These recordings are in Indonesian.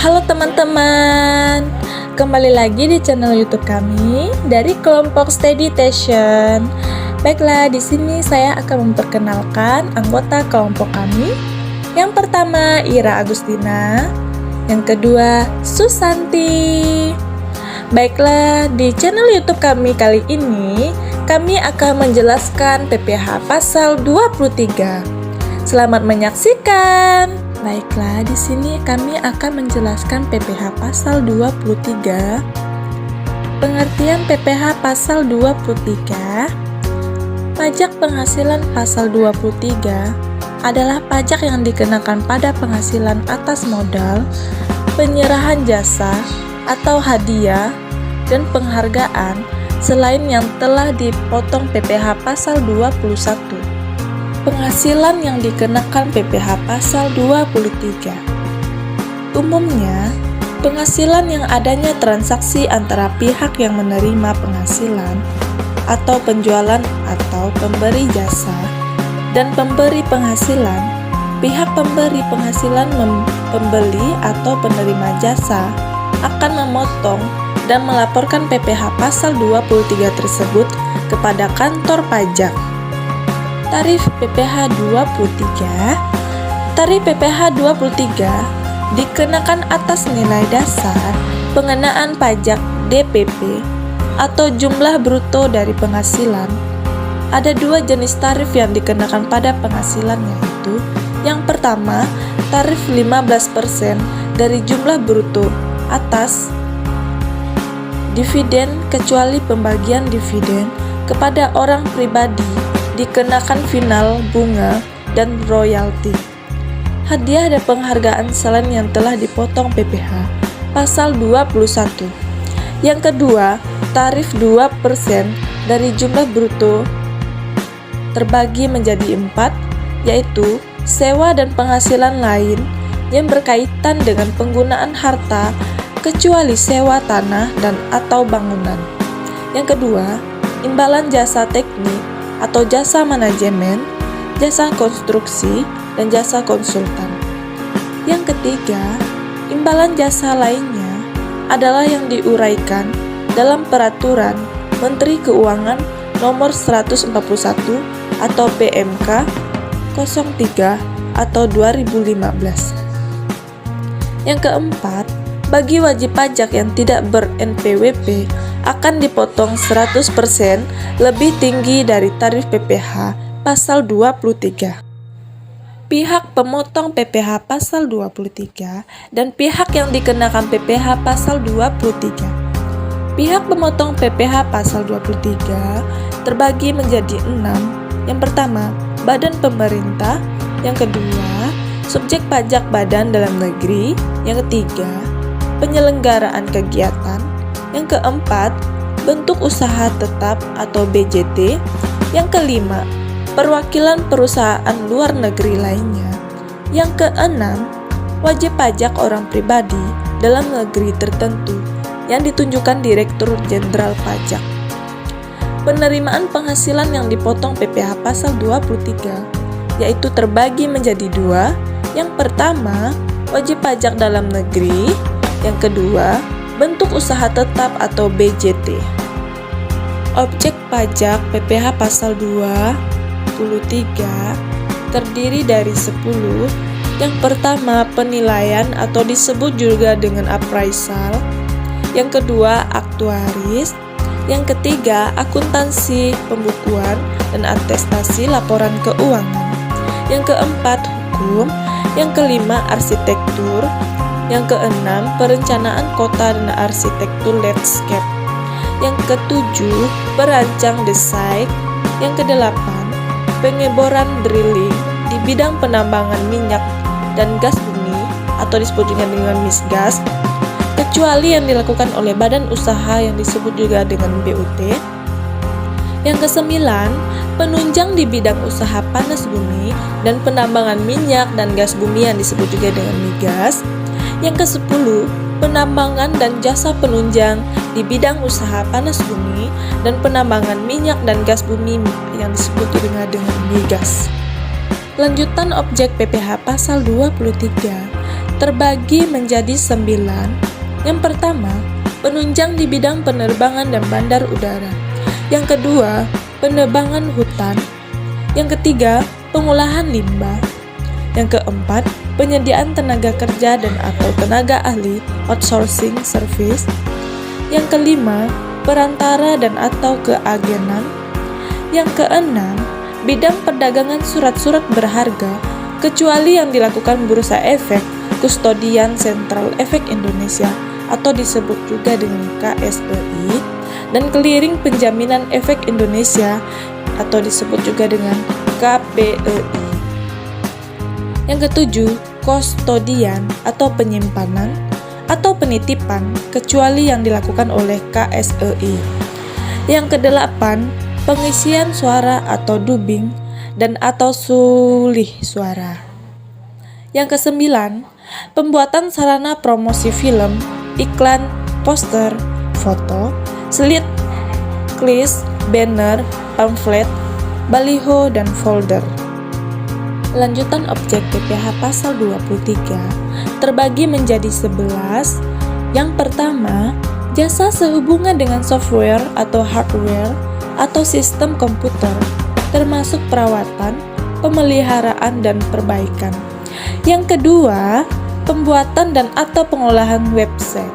Halo teman-teman, kembali lagi di channel YouTube kami dari kelompok Steadytation. Baiklah, di sini saya akan memperkenalkan anggota kelompok kami. Yang pertama Ira Agustina, yang kedua Susanti. Baiklah, di channel YouTube kami kali ini kami akan menjelaskan PPH pasal 23. Selamat menyaksikan. Baiklah, di sini kami akan menjelaskan PPH pasal 23. Pengertian PPH pasal 23. Pajak penghasilan pasal 23 adalah pajak yang dikenakan pada penghasilan atas modal, penyerahan jasa atau hadiah dan penghargaan selain yang telah dipotong PPH pasal 21. Penghasilan yang dikenakan PPH pasal 23. Umumnya, penghasilan yang adanya transaksi antara pihak yang menerima penghasilan atau penjualan atau pemberi jasa dan pemberi penghasilan. Pihak pemberi penghasilan pembeli atau penerima jasa akan memotong dan melaporkan PPH pasal 23 tersebut kepada kantor pajak. Tarif PPH 23. Tarif PPH 23 dikenakan atas nilai dasar pengenaan pajak DPP atau jumlah bruto dari penghasilan. Ada dua jenis tarif yang dikenakan pada penghasilan, yaitu yang pertama, tarif 15% dari jumlah bruto atas dividen kecuali pembagian dividen kepada orang pribadi dikenakan final, bunga, dan royalti. Hadiah dan penghargaan selain yang telah dipotong PPH pasal 21. Yang kedua, tarif 2% dari jumlah bruto terbagi menjadi 4, yaitu sewa dan penghasilan lain yang berkaitan dengan penggunaan harta kecuali sewa tanah dan atau bangunan. Yang kedua, imbalan jasa teknik atau jasa manajemen, jasa konstruksi, dan jasa konsultan. Yang ketiga, imbalan jasa lainnya adalah yang diuraikan dalam Peraturan Menteri Keuangan Nomor 141 atau PMK 03 atau 2015. Yang keempat, bagi wajib pajak yang tidak ber-NPWP akan dipotong 100% lebih tinggi dari tarif PPH pasal 23. Pihak pemotong PPH pasal 23 dan pihak yang dikenakan PPH pasal 23. Pihak pemotong PPH pasal 23 terbagi menjadi 6. Yang pertama, badan pemerintah. Yang kedua, subjek pajak badan dalam negeri. Yang ketiga, penyelenggaraan kegiatan. Yang keempat, bentuk usaha tetap atau BJT. Yang kelima, perwakilan perusahaan luar negeri lainnya. Yang keenam, wajib pajak orang pribadi dalam negeri tertentu yang ditunjukkan Direktur Jenderal Pajak. Penerimaan penghasilan yang dipotong PPH pasal 23 yaitu terbagi menjadi 2. Yang pertama, wajib pajak dalam negeri. Yang kedua, bentuk usaha tetap atau BJT. Objek pajak PPH pasal 23 terdiri dari 10. Yang pertama, penilaian atau disebut juga dengan appraisal. Yang kedua, aktuaris. Yang ketiga, akuntansi, pembukuan, dan atestasi laporan keuangan. Yang keempat, hukum. Yang kelima, arsitektur. Yang keenam, perencanaan kota dan arsitektur landscape. Yang ketujuh, perancang desain. Yang kedelapan, pengeboran drilling di bidang penambangan minyak dan gas bumi atau disebut juga dengan migas, kecuali yang dilakukan oleh badan usaha yang disebut juga dengan BUT. Yang kesembilan, penunjang di bidang usaha panas bumi dan penambangan minyak dan gas bumi yang disebut juga dengan migas. Yang ke-10, penambangan dan jasa penunjang di bidang usaha panas bumi dan penambangan minyak dan gas bumi yang disebut dengan migas. Lanjutan objek PPH pasal 23 terbagi menjadi 9. Yang pertama, penunjang di bidang penerbangan dan bandar udara. Yang kedua, penebangan hutan. Yang ketiga, pengolahan limbah. Yang keempat, penyediaan tenaga kerja dan atau tenaga ahli outsourcing service. Yang kelima, perantara dan atau keagenan. Yang keenam, bidang perdagangan surat-surat berharga kecuali yang dilakukan Bursa Efek Kustodian Sentral Efek Indonesia atau disebut juga dengan KSEI, dan Clearing Penjaminan Efek Indonesia atau disebut juga dengan KPEI. Yang ketujuh, kustodian atau penyimpanan atau penitipan kecuali yang dilakukan oleh KSEI. Yang kedelapan, pengisian suara atau dubbing dan atau sulih suara. Yang kesembilan, pembuatan sarana promosi film, iklan, poster, foto, slit, klis, banner, pamflet, baliho, dan folder. Lanjutan objek PPH pasal 23 terbagi menjadi 11. Yang pertama, jasa sehubungan dengan software atau hardware atau sistem komputer, termasuk perawatan, pemeliharaan, dan perbaikan. Yang kedua, pembuatan dan atau pengolahan website.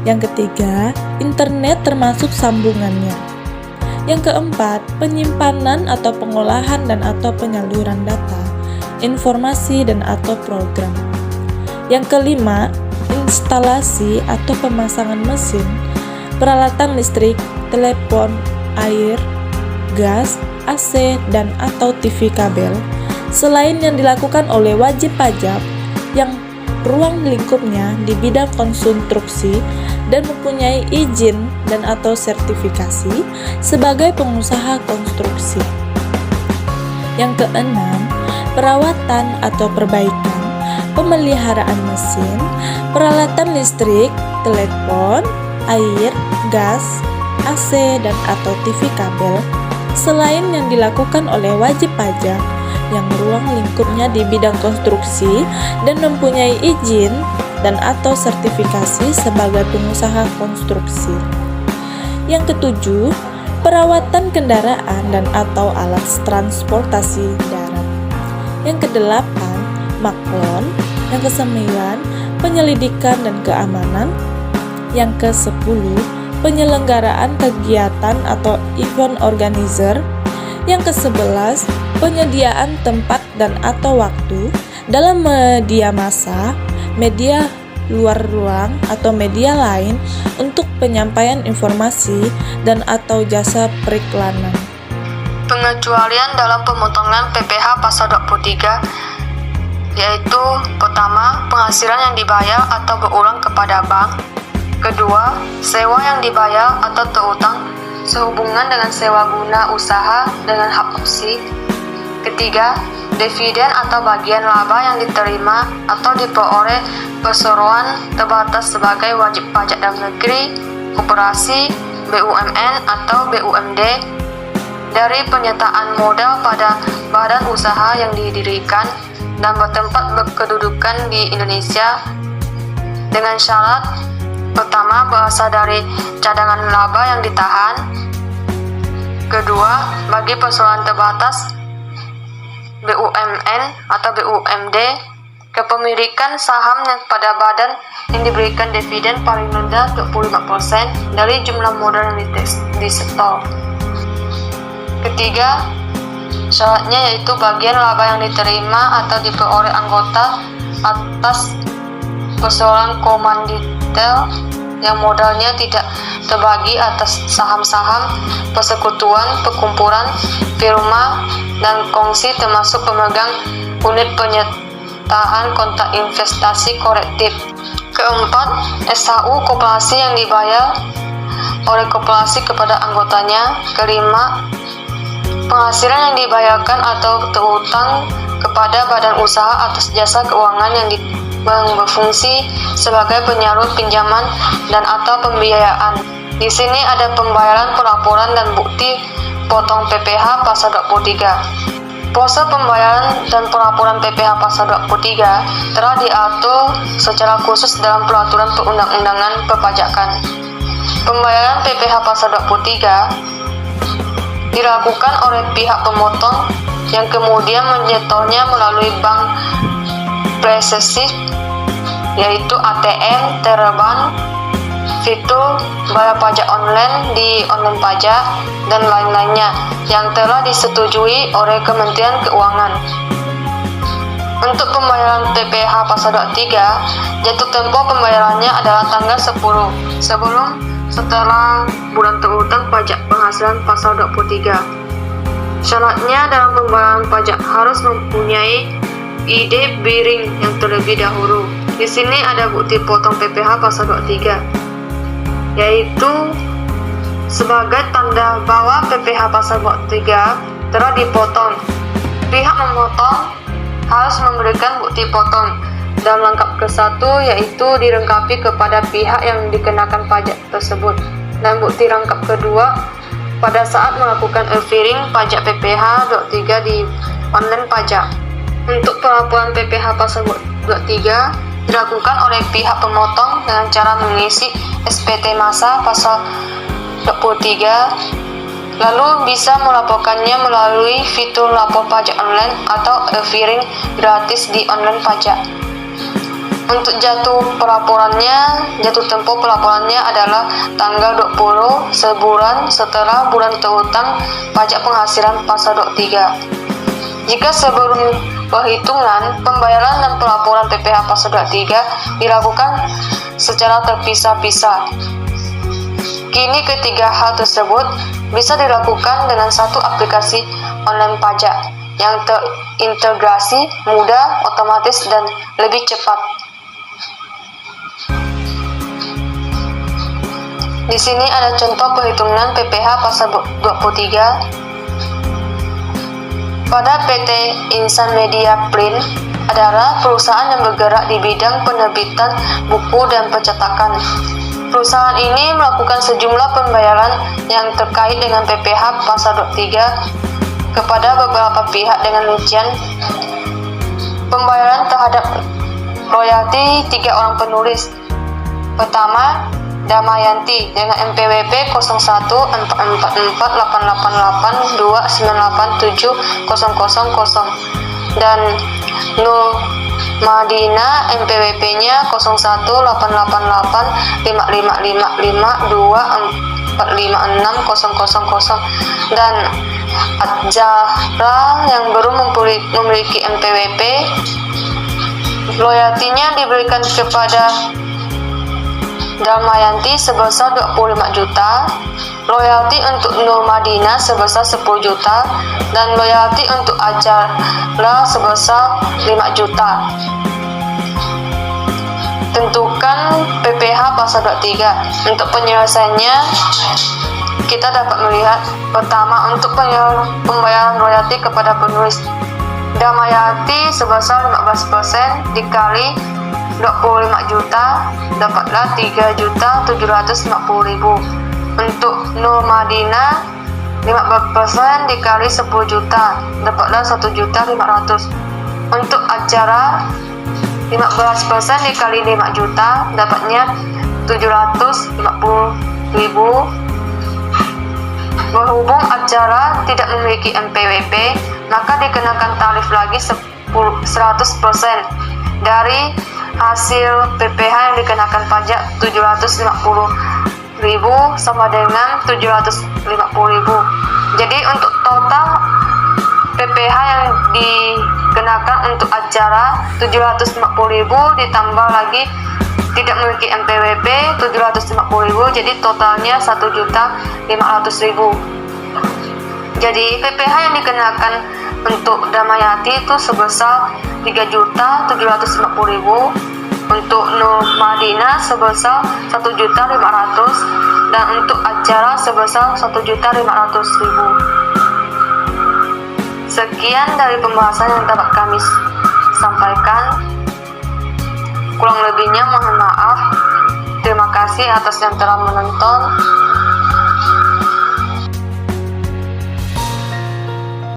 Yang ketiga, internet termasuk sambungannya. Yang keempat, penyimpanan atau pengolahan dan atau penyaluran data, informasi dan atau program. Yang kelima, instalasi atau pemasangan mesin, peralatan listrik, telepon, air, gas, AC, dan atau TV kabel, selain yang dilakukan oleh wajib pajak yang ruang lingkupnya di bidang konstruksi dan mempunyai izin dan atau sertifikasi sebagai pengusaha konstruksi. Yang keenam, perawatan atau perbaikan, pemeliharaan mesin, peralatan listrik, telepon, air, gas, AC, dan atau TV kabel, selain yang dilakukan oleh wajib pajak yang ruang lingkupnya di bidang konstruksi dan mempunyai izin dan atau sertifikasi sebagai pengusaha konstruksi. Yang ketujuh, perawatan kendaraan dan atau alat transportasi darat. Yang kedelapan, maklon. Yang kesembilan, penyelidikan dan keamanan. Yang kesepuluh, penyelenggaraan kegiatan atau event organizer. Yang ke-11, penyediaan tempat dan atau waktu dalam media massa, media luar ruang atau media lain untuk penyampaian informasi dan atau jasa periklanan. Pengecualian dalam pemotongan PPH pasal 23 yaitu pertama, penghasilan yang dibayar atau berulang kepada bank. Kedua, sewa yang dibayar atau terutang sehubungan dengan sewa guna usaha dengan hak opsi. Ketiga, dividen atau bagian laba yang diterima atau diperoleh perseroan terbatas sebagai wajib pajak dalam negeri, koperasi, BUMN atau BUMD dari penyertaan modal pada badan usaha yang didirikan dan bertempat berkedudukan di Indonesia dengan syarat pertama, berasal dari cadangan laba yang ditahan. Kedua, bagi persoalan terbatas BUMN atau BUMD, kepemilikan saham yang pada badan yang diberikan dividen paling rendah 25% dari jumlah modal yang disetor. Ketiga, syaratnya yaitu bagian laba yang diterima atau diperoleh anggota atas persoalan komanditer yang modalnya tidak terbagi atas saham-saham, persekutuan, perkumpulan, firma, dan kongsi termasuk pemegang unit penyertaan kontak investasi kolektif. Keempat, SHU koperasi yang dibayar oleh koperasi kepada anggotanya. Kelima, penghasilan yang dibayarkan atau terutang kepada badan usaha atas jasa keuangan yang berfungsi sebagai penyalur pinjaman dan atau pembiayaan. Di sini ada pembayaran pelaporan dan bukti potong PPH pasal 23. Pose pembayaran dan pelaporan PPh Pasal 23 telah diatur secara khusus dalam Peraturan Perundang-undangan Perpajakan. Pembayaran PPh Pasal 23 dilakukan oleh pihak pemotong yang kemudian menyetornya melalui bank presesif, yaitu ATM, teller bank, fitur bayar pajak online di online pajak, dan lain-lainnya yang telah disetujui oleh Kementerian Keuangan. Untuk pembayaran PPh Pasal 23, jatuh tempo pembayarannya adalah tanggal 10 setelah bulan terutang pajak penghasilan Pasal 23. Syaratnya dalam pembayaran pajak harus mempunyai ide biring yang terlebih dahulu. Di sini ada bukti potong PPh Pasal 23, yaitu sebagai tanda bahwa PPh Pasal 23 telah dipotong. Pihak memotong harus memberikan bukti potong dan lengkap ke-1, yaitu dilengkapi kepada pihak yang dikenakan pajak tersebut, dan bukti lengkap kedua pada saat melakukan e-filing pajak PPh 23 di online pajak. Untuk pelaporan PPh Pasal 23 dilakukan oleh pihak pemotong dengan cara mengisi SPT masa Pasal 23, lalu bisa melaporkannya melalui fitur lapor pajak online atau e-filing gratis di online pajak. Untuk jatuh tempo pelaporannya adalah tanggal 20 sebulan setelah bulan terutang pajak penghasilan Pasal 23. Jika sebelum perhitungan, pembayaran dan pelaporan PPh Pasal 23 dilakukan secara terpisah-pisah. Kini ketiga hal tersebut bisa dilakukan dengan satu aplikasi online pajak yang terintegrasi, mudah, otomatis, dan lebih cepat. Di sini ada contoh perhitungan PPh Pasal 23. Pada PT Insan Media Print adalah perusahaan yang bergerak di bidang penerbitan buku dan percetakan. Perusahaan ini melakukan sejumlah pembayaran yang terkait dengan PPh Pasal 23 kepada beberapa pihak dengan rincian pembayaran terhadap royalti 3 orang penulis. Pertama, Damayanti dengan NPWP 01448882987000 dan Nur Madina NPWP-nya 0188555552456000 dan Adjara yang belum memiliki NPWP. Royaltinya diberikan kepada Damayanti sebesar 25 juta, royalti untuk Nur Madina sebesar 10 juta, dan royalti untuk Ajara sebesar 5 juta. Tentukan PPh Pasal 23. Untuk penyelesaiannya, kita dapat melihat pertama untuk pembayaran royalti kepada penulis. Damayanti sebesar 15% dikali 25 juta dapatlah 3.750.000. Untuk Nur Madina 15% dikali 10 juta dapatlah 1.500.000. Untuk Acara 15% dikali 5 juta dapatnya 750.000. Berhubung Acara tidak memiliki NPWP, maka dikenakan tarif lagi 100% dari hasil PPh yang dikenakan pajak 750.000 sama dengan 750.000. Jadi untuk total PPh yang dikenakan untuk Acara 750.000 ditambah lagi tidak memiliki NPWP 750.000, jadi totalnya 1.500.000. Jadi PPh yang dikenakan untuk Damayanti itu sebesar 3.750.000, untuk Nur Madina sebesar 1.500.000, dan untuk Acara sebesar 1.500.000. Sekian dari pembahasan yang dapat kami sampaikan. Kurang lebihnya mohon maaf. Terima kasih atas yang telah menonton.